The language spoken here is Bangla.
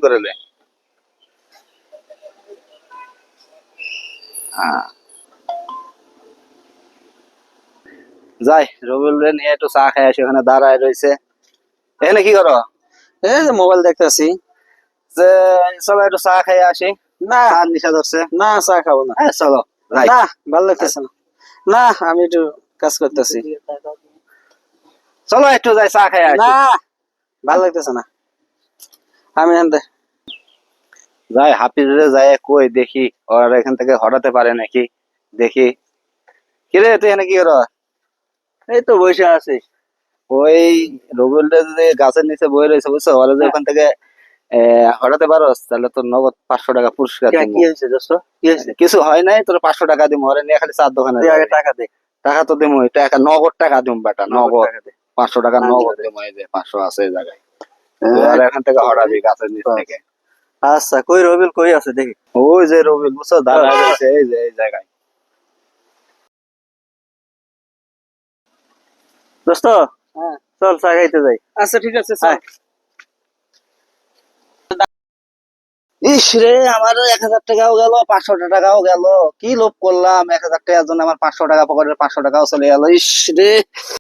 করে লে। যাই রবিউল রে নিয়ে একটু চা খাই আসি, ওখানে দাঁড়ায় রয়েছে। এখানে কি করো? এই যে মোবাইল দেখতেছি। যে চলো একটু চা খাই আসি। না চা নিশা ধরছে। না, চা খাবো না। হ্যাঁ চলো যাই। না, ভালো লাগতেছে না। না, আমি একটু কাজ করতেছি। চলো একটু যাই চা খাই আসি। না, ভালো লাগতেছে না। আমি যাই হাফিজ রে যাই কই দেখি ওরা এখান থেকে হটাতে পারে নাকি, দেখি। কিরে তুই এখানে কি করো? এই তো বসে আছি। ওই রবিউল রে যদি গাছের নিচে বয়ে রয়েছে বুঝছো, ওরা যে ওখান থেকে হটাতে পারোস তাহলে তোর নগদ 500 টাকা পুরস্কার দিব। কি হয়েছে দোস্ত? কি হয়েছে? কিছু হয় নাই, তোর 500 টাকা দিব। ওরা নিয়ে খালি চার দোকানে তুই আগে যাবে। টাকা দে। টাকা তো দিমু, টাকা নগদ টাকা দিম বেটা, নগদ টাকা দে। 500 টাকা নগদ দিম। এই যে 500 আছে এই জায়গায়। আর এখান থেকে হটাবি গাছের নিচ থেকে। আচ্ছা, কই রবিল কই আছে দেখি। ওই যে রবিউল বুঝছো দাঁড়ায় রয়েছে এই যে এই জায়গায়। দোস্ত, চল চা খাইতে যাই। আচ্ছা ঠিক আছে হ্যাঁ। ইস রে, আমার 1000 টাকাও গেল, 500 টাকাও গেল। কি লোভ করলাম, 1000 টাকার জন্য আমার 500 টাকা, পকেটের 500 টাকাও চলে গেল। ইস রে।